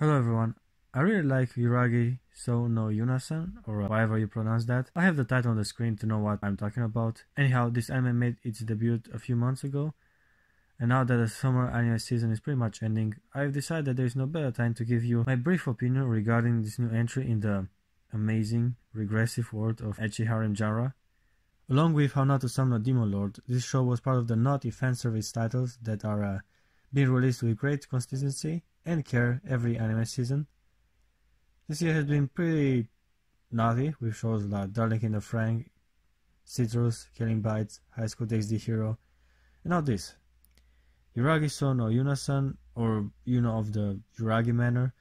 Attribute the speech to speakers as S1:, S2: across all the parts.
S1: Hello everyone, I really like Yuragi so no Yuuna-san, or however you pronounce that. I have the title on the screen to know what I'm talking about. Anyhow, this anime made its debut a few months ago, and now that the summer anime season is pretty much ending, I've decided that there is no better time to give you my brief opinion regarding this new entry in the amazing, regressive world of ecchi harem genre. Along with How Not to Summon a Demon Lord, this show was part of the naughty fanservice titles that are being released with great consistency and care every anime season. This year has been pretty naughty with shows like Darling in the Franxx, Citrus, Killing Bites, High School DxD Hero, and now this. Yuragi-san or Yuuna-san, or Yuuna of the Yuragi manner.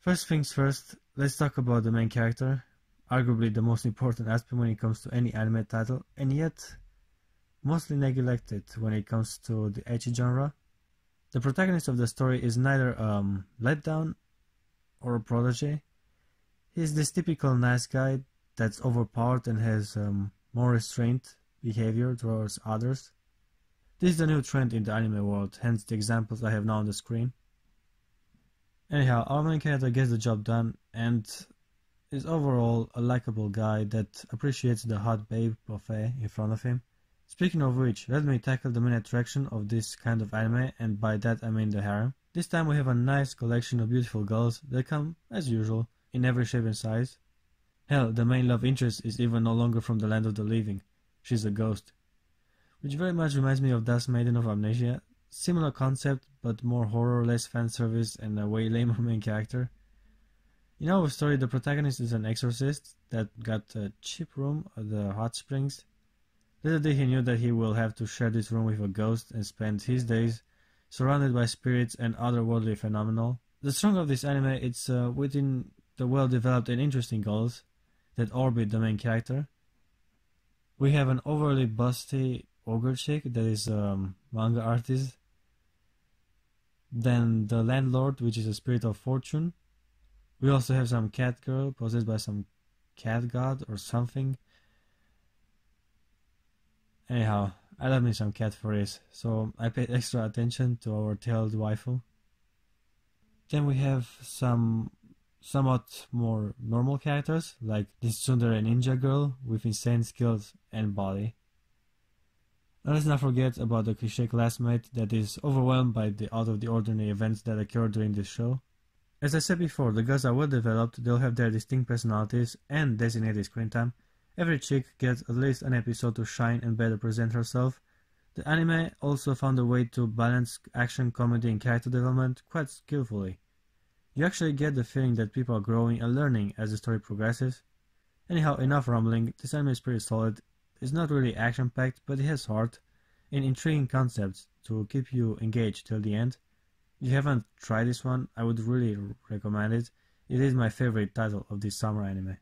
S1: First things first, let's talk about the main character, arguably the most important aspect when it comes to any anime title, and yet mostly neglected when it comes to the ecchi genre. The protagonist of the story is neither a letdown or a protege. He is this typical nice guy that's overpowered and has more restrained behavior towards others. This is the new trend in the anime world, hence the examples I have now on the screen. Anyhow, our main character gets the job done and is overall a likable guy that appreciates the hot babe buffet in front of him. Speaking of which, let me tackle the main attraction of this kind of anime, and by that I mean the harem. This time we have a nice collection of beautiful girls that come, as usual, in every shape and size. Hell, the main love interest is even no longer from the land of the living. She's a ghost. Which very much reminds me of Das Maiden of Amnesia. Similar concept, but more horror, less fanservice, and a way lamer main character. In our story, the protagonist is an exorcist that got a cheap room at the hot springs. Little did he knew that he will have to share this room with a ghost and spend his days surrounded by spirits and otherworldly phenomena. The strength of this anime is within the well-developed and interesting goals that orbit the main character. We have an overly busty ogre chick that is a manga artist. Then the landlord, which is a spirit of fortune. We also have some cat girl possessed by some cat god or something. Anyhow, I love me some cat furries, so I paid extra attention to our tailed waifu. Then we have some somewhat more normal characters, like this tsundere ninja girl with insane skills and body. And let's not forget about the cliché classmate that is overwhelmed by the out-of-the-ordinary events that occur during this show. As I said before, the girls are well developed, they'll have their distinct personalities and designated screen time. Every chick gets at least an episode to shine and better present herself. The anime also found a way to balance action, comedy and character development quite skillfully. You actually get the feeling that people are growing and learning as the story progresses. Anyhow, enough rambling, this anime is pretty solid. It's not really action-packed, but it has heart and intriguing concepts to keep you engaged till the end. If you haven't tried this one, I would really recommend it. It is my favorite title of this summer anime.